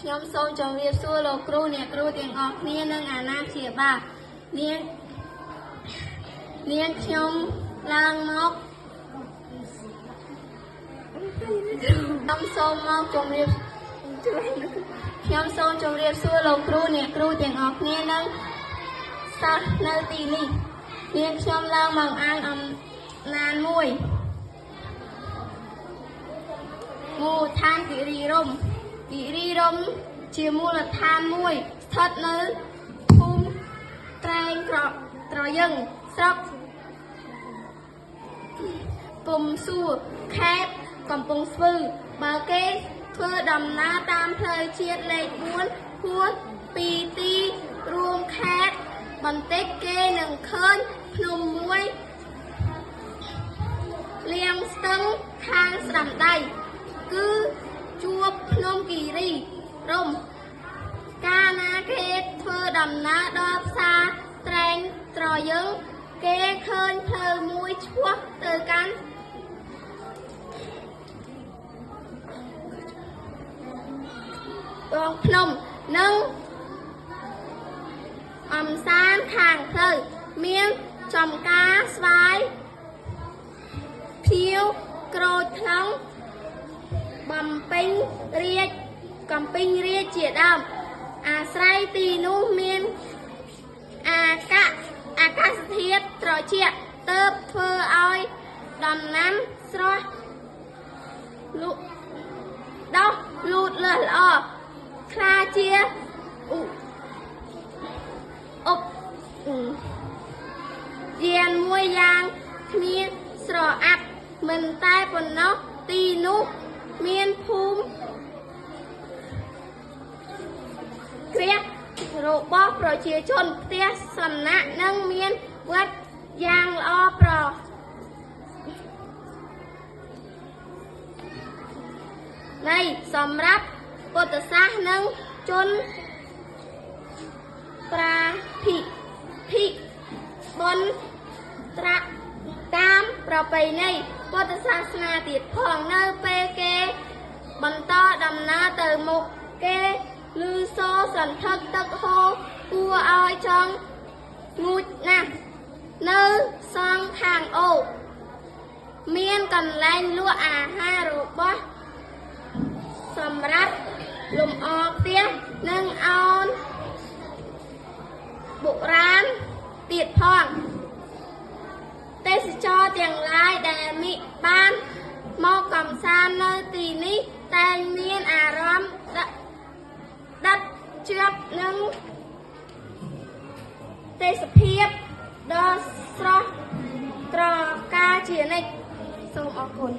ខ្ញុំសូមជម្រាបសួរលោកគ្រូអ្នកគ្រូទាំងអស់គ្នានិងអាណាព្យាបាលនាងខ្ញុំឡើងមកខ្ញុំសូមជម្រាបសួរលោកគ្រូអ្នកគ្រូទាំងអស់គ្នានិងសិស្សនៅទីនេះនាងខ្ញុំឡើងមកអានអំណានមួយមូលដ្ឋានគិរីរម្យជាមូលដ្ឋានមួយស្ថិតនៅភូមិត្រែងត្រយឹងស្រុកពុំសួរខេត្តកំពង់ស្ពឺបើគេធ្វើដំណើរតាមផ្លូវជាតិលេខ4ហួសពីទីរួមខេត្តបន្តិចគេនឹងឃើញភ្នំមួយលៀងស្ទឹងខាងស្ដាំដៃគឺជួបភ្នំគិរីរម្យកាលណាគេធ្វើដំណើរដល់ផ្សារត្រែងត្រយឹងគេឃើញផ្លូវមួយឆ្ពោះទៅកាន់ដងភ្នំនិងអំសានខាងផ្លូវមានចំការស្វាយភៀវក្រូចថ្លុងបំពេញរាជជាដើមអាស្រ័យទីនោះមានអាកាសធាតុត្រជាក់ទើបធ្វើឲ្យដំណាំស្រស់ដុះលូតលាស់ល្អខ្លាជាយានមួយយ៉ាងគ្មានស្រអាប់មិនតែប៉ុណ្ណោះទីនោះមានភូមិគ្រារបស់ប្រជាជនផ្ទះសំណាក់និងមានវត្តយ៉ាងល្អប្រណីសម្រាប់ពុទ្ធសាសន៍និងជនប្រាភិបុណ្យតាមប្រពៃណីពុទ្ធសាសនាទៀតផងនៅពេលគេបន្តដំណើរទៅមុខគេឮសូរសន្ធឹកទឹកហូរគួរឲ្យចង់ងូចណាស់នៅសងខាងអូរមានកន្លែងលក់អាហាររបស់សម្រាប់លម្អផ្ទះនិងអោនបុរាណទៀតផងទេសចរទាំងឡាយដែលបានមកកំសាន្តនៅទីនេះតែងមានអារម្មណ៍ដិតជាប់នឹងទេសភាពដ៏ស្រស់ត្រកាលជានិច្ចសូមអរគុណ